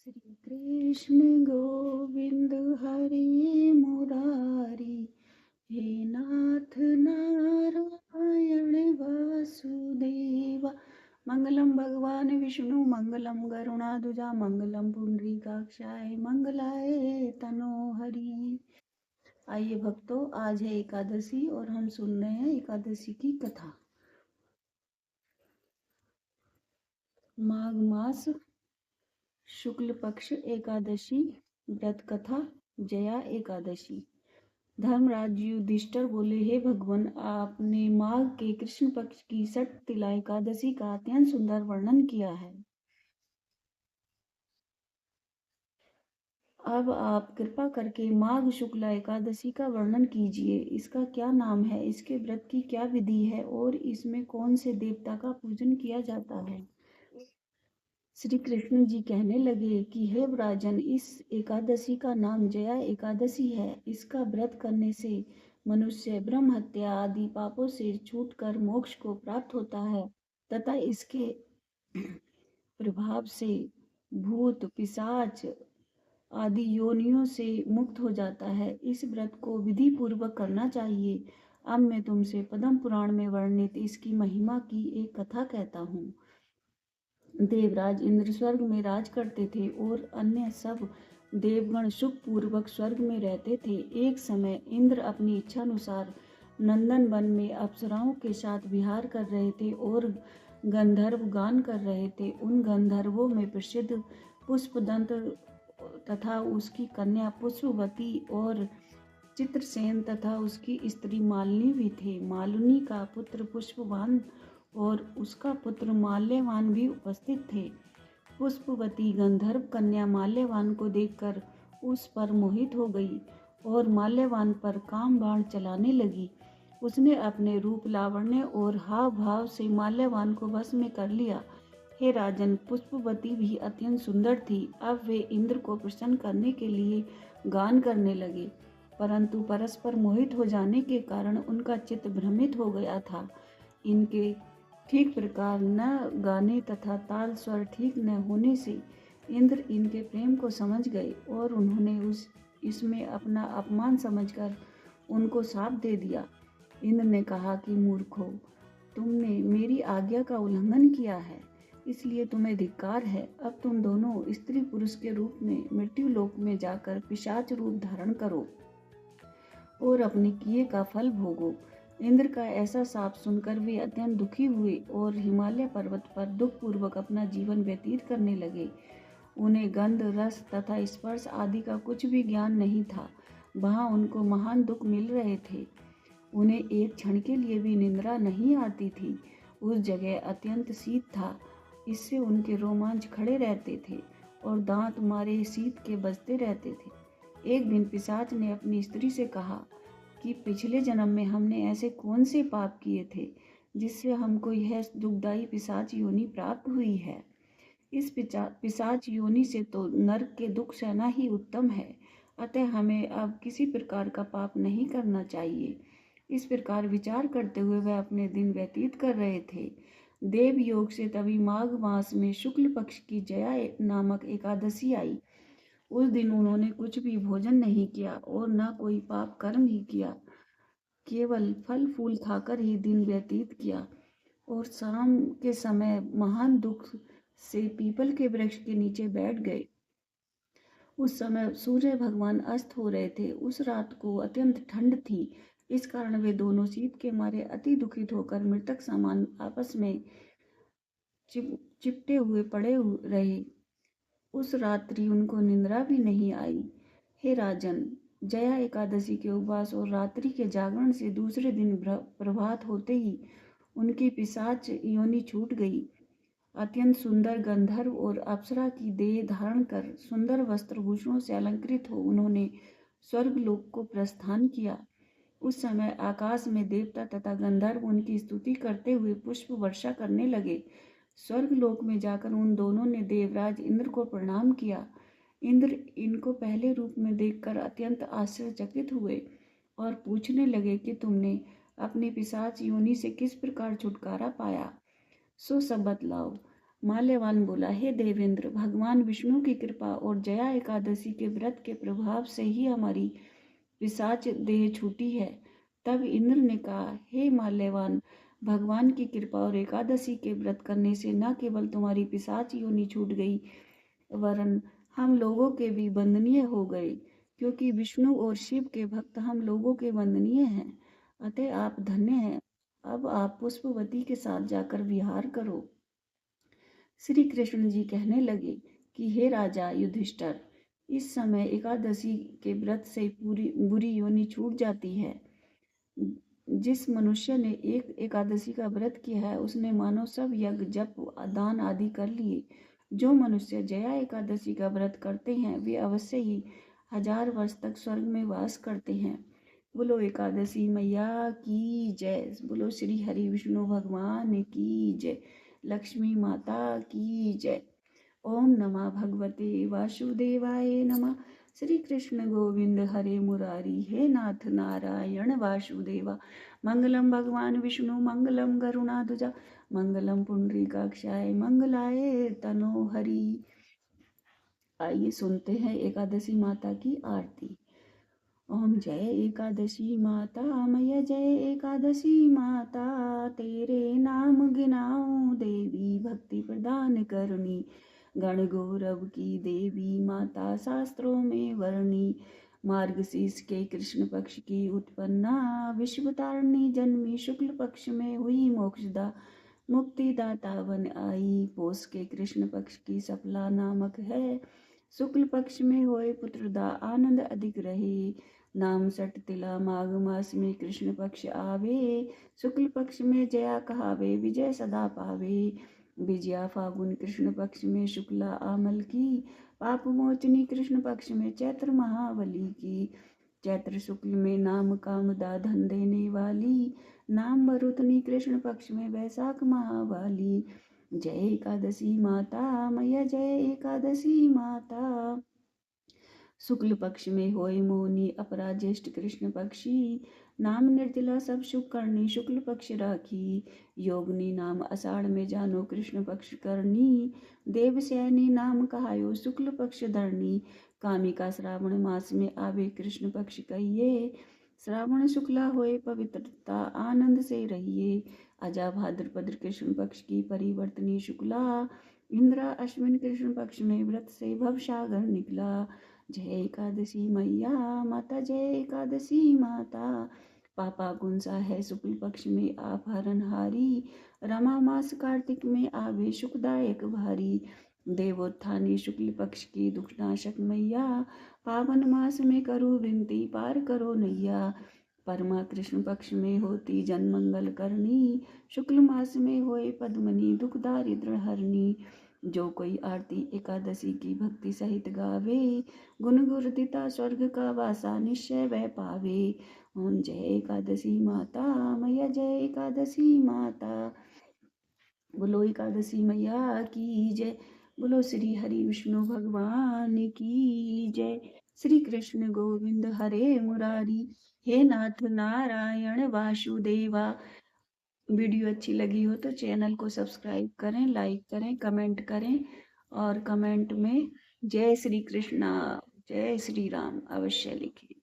श्री कृष्ण गोविंद हरि मुरारी, हे नाथ नारायण वासुदेवा। मंगलम भगवान विष्णु मंगलम गरुणाध्वजा मंगलम पुंडरीकाक्षाय मंगलाय तनोहरि। आइए भक्तों, आज है एकादशी और हम सुन रहे हैं एकादशी की कथा। माघ मास शुक्ल पक्ष एकादशी व्रत कथा। जया एकादशी। धर्मराज युधिष्ठिर बोले, हे भगवान, आपने माघ के कृष्ण पक्ष की षठ तिला एकादशी का अत्यंत सुंदर वर्णन किया है। अब आप कृपा करके माघ शुक्ला एकादशी का वर्णन कीजिए। इसका क्या नाम है, इसके व्रत की क्या विधि है और इसमें कौन से देवता का पूजन किया जाता है। श्री कृष्ण जी कहने लगे कि हे राजन, इस एकादशी का नाम जया एकादशी है। इसका व्रत करने से मनुष्य ब्रह्म हत्या आदि पापों से छूटकर मोक्ष को प्राप्त होता है तथा इसके प्रभाव से भूत पिशाच आदि योनियों से मुक्त हो जाता है। इस व्रत को विधि पूर्वक करना चाहिए। अब मैं तुमसे पद्म पुराण में वर्णित इसकी महिमा की एक कथा कहता हूँ। देवराज इंद्र स्वर्ग में राज करते थे और अन्य सब देवगण सुख पूर्वक स्वर्ग में रहते थे। एक समय इंद्र अपनी इच्छा अनुसार नंदन वन में अप्सराओं के साथ विहार कर रहे थे और गंधर्व गान कर रहे थे। उन गंधर्वों में प्रसिद्ध पुष्पदंत तथा उसकी कन्या पुष्पवती और चित्रसेन तथा उसकी स्त्री मालिनी भी थे। मालिनी का पुत्र पुष्पवान और उसका पुत्र माल्यवान भी उपस्थित थे। पुष्पवती गंधर्व कन्या माल्यवान को देखकर उस पर मोहित हो गई और माल्यवान पर काम बाण चलाने लगी। उसने अपने रूप लावण्य और हाव भाव से माल्यवान को वश में कर लिया। हे राजन, पुष्पवती भी अत्यंत सुंदर थी। अब वे इंद्र को प्रसन्न करने के लिए गान करने लगे, परंतु परस्पर मोहित हो जाने के कारण उनका चित्त भ्रमित हो गया था। इनके ठीक प्रकार न गाने तथा ताल स्वर ठीक न होने से इंद्र इनके प्रेम को समझ गए और उन्होंने इसमें अपना अपमान समझकर उनको शाप दे दिया। इंद्र ने कहा कि मूर्खो, तुमने मेरी आज्ञा का उल्लंघन किया है, इसलिए तुम्हें धिक्कार है। अब तुम दोनों स्त्री पुरुष के रूप में मृत्यु लोक में जाकर पिशाच रूप धारण करो और अपने किए का फल भोगो। इंद्र का ऐसा शाप सुनकर वे अत्यंत दुखी हुए और हिमालय पर्वत पर दुख पूर्वक अपना जीवन व्यतीत करने लगे। उन्हें गंध रस तथा स्पर्श आदि का कुछ भी ज्ञान नहीं था। वहाँ उनको महान दुख मिल रहे थे। उन्हें एक क्षण के लिए भी निंद्रा नहीं आती थी। उस जगह अत्यंत शीत था, इससे उनके रोमांच खड़े रहते थे और दांत मारे शीत के बजते रहते थे। एक दिन पिशाच ने अपनी स्त्री से कहा कि पिछले जन्म में हमने ऐसे कौन से पाप किए थे जिससे हमको यह दुखदायी पिशाच योनि प्राप्त हुई है। इस पिशाच योनि से तो नरक के दुख सहना ही उत्तम है, अतः हमें अब किसी प्रकार का पाप नहीं करना चाहिए। इस प्रकार विचार करते हुए वह अपने दिन व्यतीत कर रहे थे। देव योग से तभी माघ मास में शुक्ल पक्ष की जया नामक एकादशी आई। उस दिन उन्होंने कुछ भी भोजन नहीं किया और न कोई पाप कर्म ही किया, केवल फल फूल खाकर ही दिन व्यतीत किया और शाम के समय महान दुख से पीपल के वृक्ष के नीचे बैठ गए। उस समय सूर्य भगवान अस्त हो रहे थे। उस रात को अत्यंत ठंड थी, इस कारण वे दोनों शीत के मारे अति दुखित होकर मृतक समान आपस में चिपटे हुए पड़े रहे। उस रात्रि उनको निंद्रा भी नहीं आई। हे राजन, जया एकादशी के उपवास और रात्रि के जागरण से दूसरे दिन प्रभात होते ही उनकी पिशाच योनि छूट गई। अत्यंत सुंदर गंधर्व और अप्सरा की देह धारण कर सुंदर वस्त्र भूषणों से अलंकृत हो उन्होंने स्वर्ग लोक को प्रस्थान किया। उस समय आकाश में देवता तथा गंधर्व उनकी स्तुति करते हुए पुष्प वर्षा करने लगे। स्वर्ग लोक में जाकर उन दोनों ने देवराज इंद्र को प्रणाम किया। इंद्र इनको पहले रूप में देखकर अत्यंत आश्चर्यचकित हुए और पूछने लगे कि तुमने अपनी पिशाच योनि से किस प्रकार छुटकारा पाया, सो सब बतलाओ। माल्यवान बोला, हे देवेंद्र, भगवान विष्णु की कृपा और जया एकादशी के व्रत के प्रभाव से ही हमारी पिशाच देह छूटी है। तब इंद्र ने कहा, हे माल्यवान, भगवान की कृपा और एकादशी के व्रत करने से न केवल तुम्हारी पिशाच योनि छूट गई, वरन हम लोगों के भी वंदनीय हो गए, क्योंकि विष्णु और शिव के भक्त हम लोगों के वंदनीय हैं। अतः आप धन्य हैं। अब आप पुष्पवती के साथ जाकर विहार करो। श्री कृष्ण जी कहने लगे कि हे राजा युधिष्ठिर, इस समय एकादशी के व्रत से पूरी बुरी योनि छूट जाती है। जिस मनुष्य ने एक एकादशी का व्रत किया है, उसने मानो सब यज्ञ जप दान आदि कर लिए। जो मनुष्य जया एकादशी का व्रत करते हैं, वे अवश्य ही 1000 वर्ष तक स्वर्ग में वास करते हैं। बोलो एकादशी मैया की जय। बोलो श्री हरि विष्णु भगवान की जय। लक्ष्मी माता की जय। ओम नमः भगवते वासुदेवाय नमः। श्री कृष्ण गोविंद हरे मुरारी, हे नाथ नारायण वासुदेवा। मंगलम भगवान विष्णु, मंगलम गरुणाध्वजा, मंगलम पुंडरीकाक्षाय, मंगलाय तनोहरि। आइए सुनते हैं एकादशी माता की आरती। ओम जय एकादशी माता, मैया जय एकादशी माता, तेरे नाम गिनाऊं देवी भक्ति प्रदान करनी। गण गौरव की देवी माता, शास्त्रों में वर्णी। मार्गशीर्ष के कृष्ण पक्ष की उत्पन्ना, विश्व तारिणी जन्मी, शुक्ल पक्ष में हुई मोक्षदा, मुक्तिदाता बन आई। पोष के कृष्ण पक्ष की सफला नामक है, शुक्ल पक्ष में होए पुत्रदा, आनंद अधिक रहे। नाम सट तिला, माघ मास में कृष्ण पक्ष आवे, शुक्ल पक्ष में जया कहावे, विजय सदा पावे। विजया फागुन कृष्ण पक्ष में शुक्ला आमल की, पाप मोचनी कृष्ण पक्ष में चैत्र महाबली की। चैत्र शुक्ल में नाम कामदा, धन देने वाली, नाम मरुतनी कृष्ण पक्ष में वैशाख महावाली। जय एकादशी माता, मैया जय एकादशी माता। शुक्ल पक्ष में होय मोहनी, अपरा ज्येष्ठ कृष्ण पक्षी, नाम निर्जला सब सुख करनी, शुक्ल पक्ष राखी। योगनी नाम आषाढ़ में जानो, कृष्ण पक्ष करनी, देवशयनी नाम कहायो, शुक्ल पक्ष धरनी। कामिका श्रावण मास में आवे, कृष्ण पक्ष कहिए, श्रावण शुक्ला होए पवित्रता, आनंद से रहिए। अजा भाद्रपद कृष्ण पक्ष की परिवर्तनी शुक्ला, इंद्रा अश्विन कृष्ण पक्ष में व्रत से भवसागर निकला। जय एकादशी मैया माता, जय एकादशी माता। पापा गुंसा है शुक्ल पक्ष में आप हरनहारी, रमा मास कार्तिक में आवे सुखदायक भारी। देवोत्थानी शुक्ल पक्ष की दुखनाशक मैया, पावन मास में करो विनती, पार करो नैया। परमा कृष्ण पक्ष में होती जन मंगल करनी, शुक्ल मास में होए पद्मनी, दुख दारिद्र हरनी। जो कोई आरती एकादशी की भक्ति सहित गावे, गुण गुरुदिता स्वर्ग का वासा निश्चय वह पावे। ओम जय एकादशी माता, मैया जय एकादशी माता। बोलो एकादशी मैया की जय। बोलो श्री हरि विष्णु भगवान की जय। श्री कृष्ण गोविंद हरे मुरारी, हे नाथ नारायण वासुदेवा। वीडियो अच्छी लगी हो तो चैनल को सब्सक्राइब करें, लाइक करें, कमेंट करें और कमेंट में जय श्री कृष्णा, जय श्री राम अवश्य लिखें।